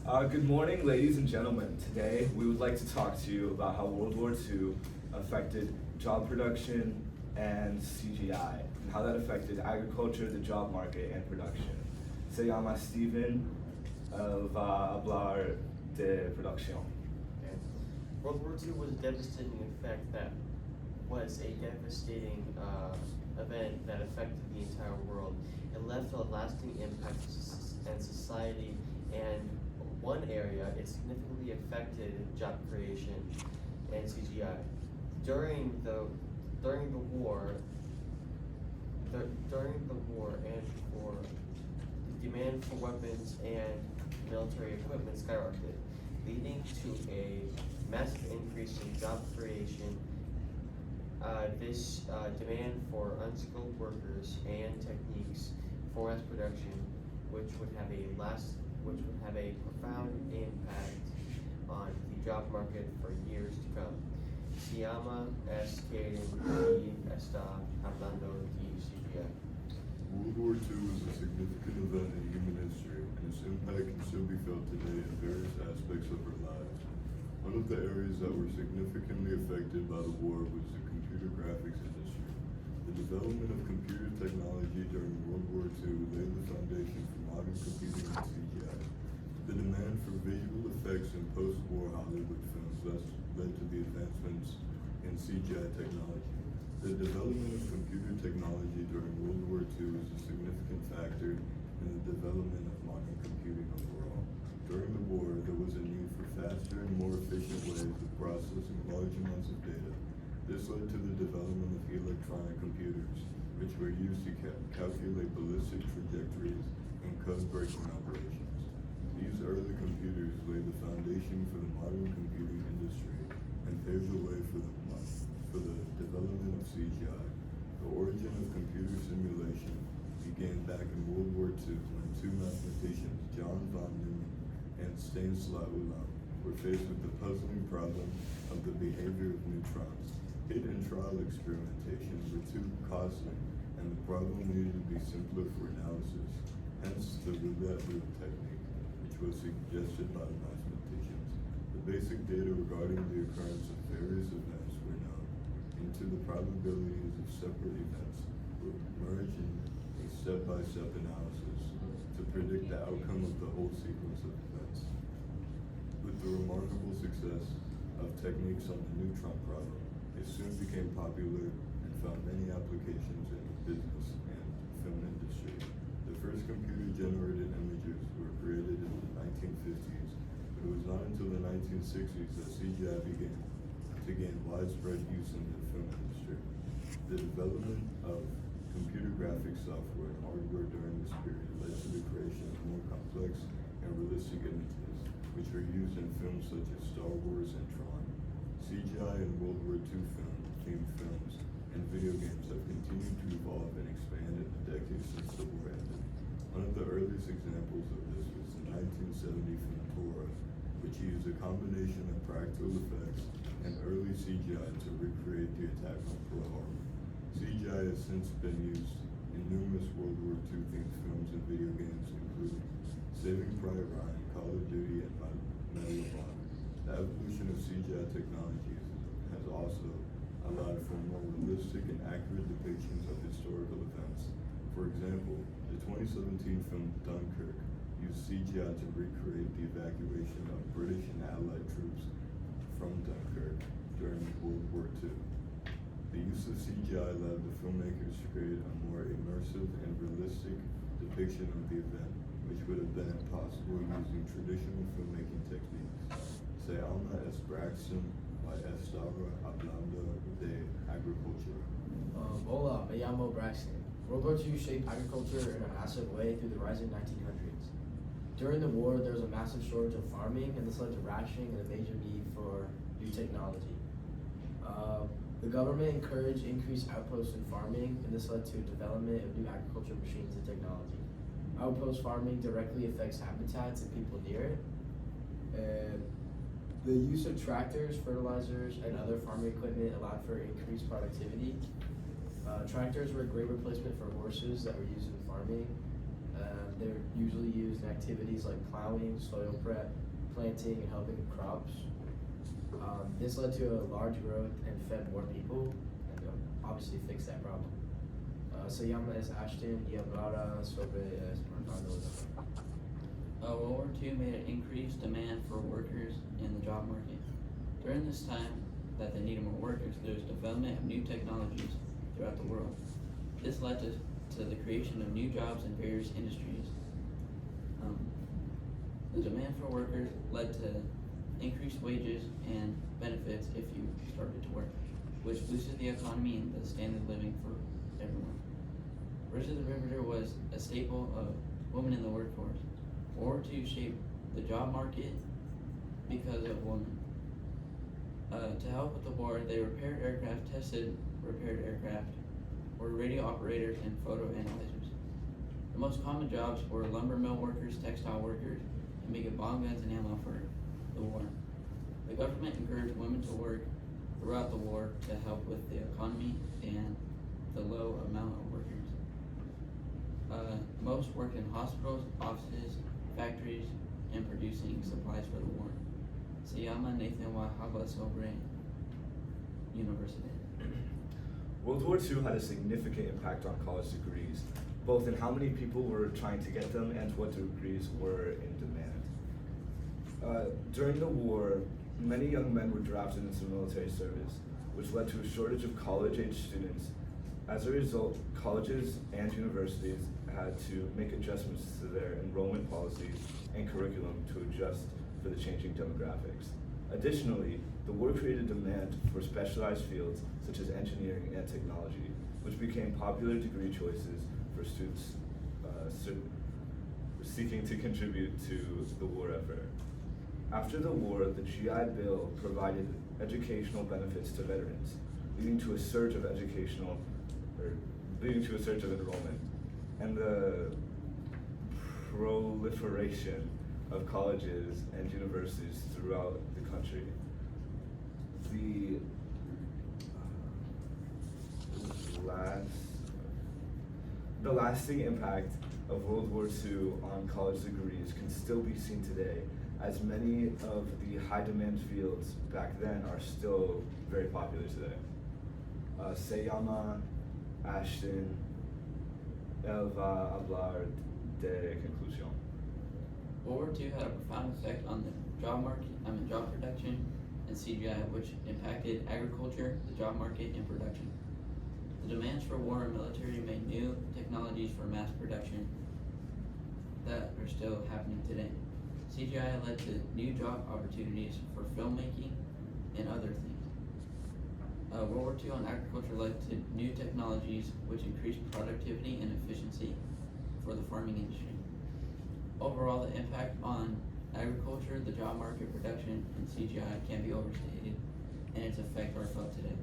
Good morning, ladies and gentlemen. Today, we would like to talk to you about how World War II affected job production and CGI, and how that affected agriculture, the job market, and production. Se llama Steven, va hablar de producción. Okay. World War II was a devastating effect that was a devastating event that affected the entire world. It left a lasting impact on society, and one area it significantly affected job creation and CGI. During the war, and for the demand for weapons and military equipment skyrocketed, leading to a massive increase in job creation. This demand for unskilled workers and techniques for mass production, which would have a profound impact on the job market for years to come. Se llama Karen y está hablando de CGI. World War II was a significant event in human history, and its impact can still be felt today in various aspects of our lives. One of the areas that were significantly affected by the war was the computer graphics industry. The development of computer technology during World War II laid the foundation for modern computing and CGI. The demand for visual effects in post-war Hollywood films led to the advancements in CGI technology. The development of computer technology during World War II is a significant factor in the development of modern computing overall. During the war, there was a need for faster and more efficient ways of processing large amounts of data. This led to the development of electronic computers, which were used to calculate ballistic trajectories and code-breaking operations. These early computers laid the foundation for the modern computing industry and paved the way for the development of CGI. The origin of computer simulation began back in World War II when two mathematicians, John von Neumann and Stanislaw Ulam, were faced with the puzzling problem of the behavior of neutrons. Hit and trial experimentation were too costly, and the problem needed to be simpler for analysis, hence the roulette wheel technique, which was suggested by the mathematicians. The basic data regarding the occurrence of various events were known, into the probabilities of separate events were merged in a step-by-step analysis to predict the outcome of the whole sequence of events. With the remarkable success of techniques on the neutron problem, it soon became popular and found many applications in the business and film industry. The first computer-generated images were created in the 1950s, but it was not until the 1960s that CGI began to gain widespread use in the film industry. The development of computer graphics software and hardware during this period led to the creation of more complex and realistic images, which were used in films such as Star Wars and Tron. CGI and World War II themed films and video games have continued to evolve and expand in the decades since the war ended. One of the earliest examples of this was the 1970 film Tora, which used a combination of practical effects and early CGI to recreate the attack on Pearl Harbor. CGI has since been used in numerous World War II themed films and video games, including Saving Private Ryan, Call of Duty, and Medal of Honor. The evolution of CGI technologies has also allowed for more realistic and accurate depictions of historical events. For example, the 2017 film Dunkirk used CGI to recreate the evacuation of British and Allied troops from Dunkirk during World War II. The use of CGI allowed the filmmakers to create a more immersive and realistic depiction of the event, which would have been impossible using traditional filmmaking techniques. Se llama Braxton y estaba hablando de agricultura. Hola, me llamo Braxton. World War II shaped agriculture in a massive way through the rising 1900s. During the war, there was a massive shortage of farming, and this led to rationing and a major need for new technology. The government encouraged increased outposts in farming, and this led to development of new agricultural machines and technology. Outpost farming directly affects habitats and people near it, and the use of tractors, fertilizers, and other farming equipment allowed for increased productivity. Tractors were a great replacement for horses that were used in farming. They're usually used in activities like plowing, soil prep, planting, and helping with crops. This led to a large growth and fed more people, and obviously fixed that problem. Se llama es Ashton y hablará sobre el mercado laboral. World War II made an increased demand for workers in the job market. During this time that they needed more workers, there was development of new technologies throughout the world. This led to the creation of new jobs in various industries. The demand for workers led to increased wages and benefits if you started to work, which boosted the economy and the standard of living for everyone. Bridge of the River was a staple of women in the workforce. World War II shaped the job market because of women. To help with the war, they repaired aircraft, tested repaired aircraft, were radio operators and photo analyzers. The most common jobs were lumber mill workers, textile workers, and making bomb guns and ammo for the war. The government encouraged women to work throughout the war to help with the economy and the low amount of workers. Most worked in hospitals, offices, factories, and producing supplies for the war. Se llama Nathan Y. habla sobre university. World War II had a significant impact on college degrees, both in how many people were trying to get them and what degrees were in demand. During the war, many young men were drafted into military service, which led to a shortage of college-age students. As a result, colleges and universities had to make adjustments to their enrollment policies and curriculum to adjust for the changing demographics. Additionally, the war created demand for specialized fields such as engineering and technology, which became popular degree choices for students seeking to contribute to the war effort. After the war, the GI Bill provided educational benefits to veterans, leading to a surge of enrollment, and the proliferation of colleges and universities throughout the country. The lasting impact of World War II on college degrees can still be seen today, as many of the high demand fields back then are still very popular today. Se llama Ashton. Él va a hablar de conclusión. World War II had a profound effect on the job production and CGI, which impacted agriculture, the job market, and production. The demands for war and military made new technologies for mass production that are still happening today. CGI led to new job opportunities for filmmaking and other things. World War II on agriculture led to new technologies which increased productivity and efficiency for the farming industry. Overall, the impact on agriculture, the job market, production, and CGI can't be overstated, and its effects are felt today.